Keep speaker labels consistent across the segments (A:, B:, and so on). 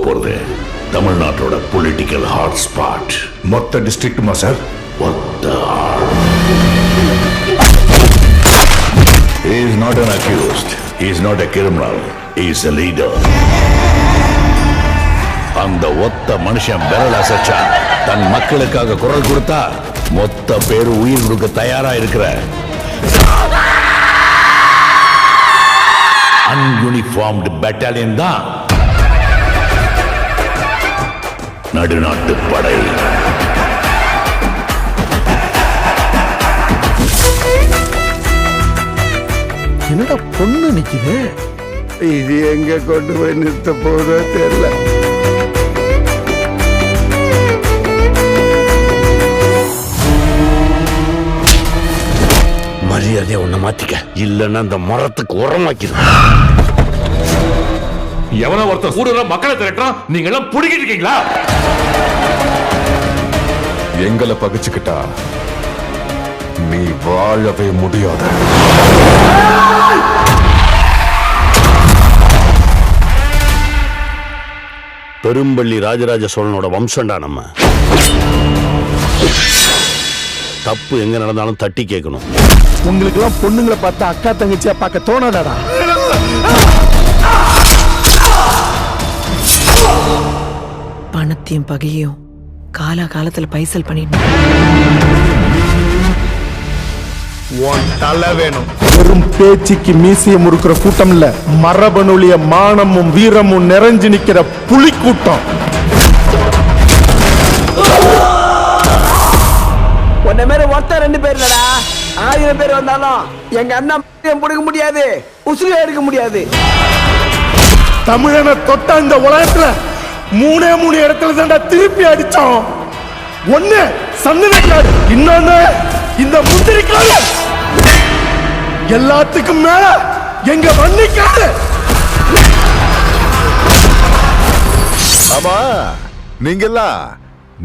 A: போறது தமிழ்நாட்டோட political hot spot.
B: மொத்த டிஸ்ட்ரிக்ட்டுமா sir?
A: He is not an accused. He is not a criminal. He is a leader. அந்த ஒத்த மனுஷன் விரல் அசைச்சா தன் மக்களுக்காக குரல் கொடுத்தா மொத்த பேரு உயிர் கொடுக்க தயாரா இருக்கிற அன்யூனிஃபார்ம்டு பெட்டாலியன் தான் நடுநாட்டு படை.
C: என்னடா பொண்ணு நிக்குது?
D: இது எங்க கொண்டு போய் நிறுத்த போதோ தெரியல.
A: மரியாதையா உன்னை மாத்திக்க, இல்லன்னா அந்த மரத்துக்கு உரமாக்கிடும்.
B: எவனோ ஒருத்தர் கூட மக்களை திரட்டுறான், நீங்க எல்லாம் புடிக்கிட்டு இருக்கீங்களா? எங்களை பகிச்சுக்கிட்டா நீ வாழவே முடியாது.
A: பெரும்பள்ளி ராஜராஜ சோழனோட வம்சம்டா நம்ம. தப்பு எங்க நடந்தாலும் தட்டி கேட்கணும்.
C: உங்களுக்கு எல்லாம் பொண்ணுங்களை பார்த்தா அக்கா தங்கச்சியா பார்க்க தோணாதாடா?
E: பணத்தையும் பகையும் காலகாலத்துல பைசல் பண்ணிடணும்.
C: தலை வேணும். வெறும் பேச்சுக்கு மீசைய முறுக்கிற கூட்டம் இல்ல, மரபணுலிய மானமும் வீரமும் நிறைஞ்சு நிக்கிற புலி கூட்டம்.
F: உன்ன மேல ஒருத்தர் 2 பேர் இல்லடா, 1000 பேர் வந்தாலும் எங்க அண்ணன் பிடிக்க முடியாது, உசுறு எடுக்க முடியாது.
C: தமிழனை தொட்ட இந்த உலகத்துல 3 இடத்துல தான்டா திருப்பி அடிச்சோம். ஒண்ணு சந்தனக்காடு, இன்னொன்னு இந்த முந்திரிக்காடு, எல்லாத்துக்கும் மேல எங்க வன்னிக்காடு.
D: ஆமா, நீங்கெல்லாம்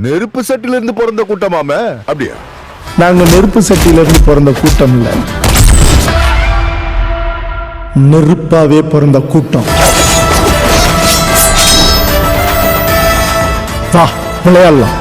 D: நெருப்பு சட்டில இருந்து பிறந்த கூட்டமாமே, அப்படியா?
C: நாங்க நெருப்பு சட்டியில இருந்து பிறந்த கூட்டம் இல்ல, நெருப்பாவே பிறந்த கூட்டம். வா விளையாடலாம்.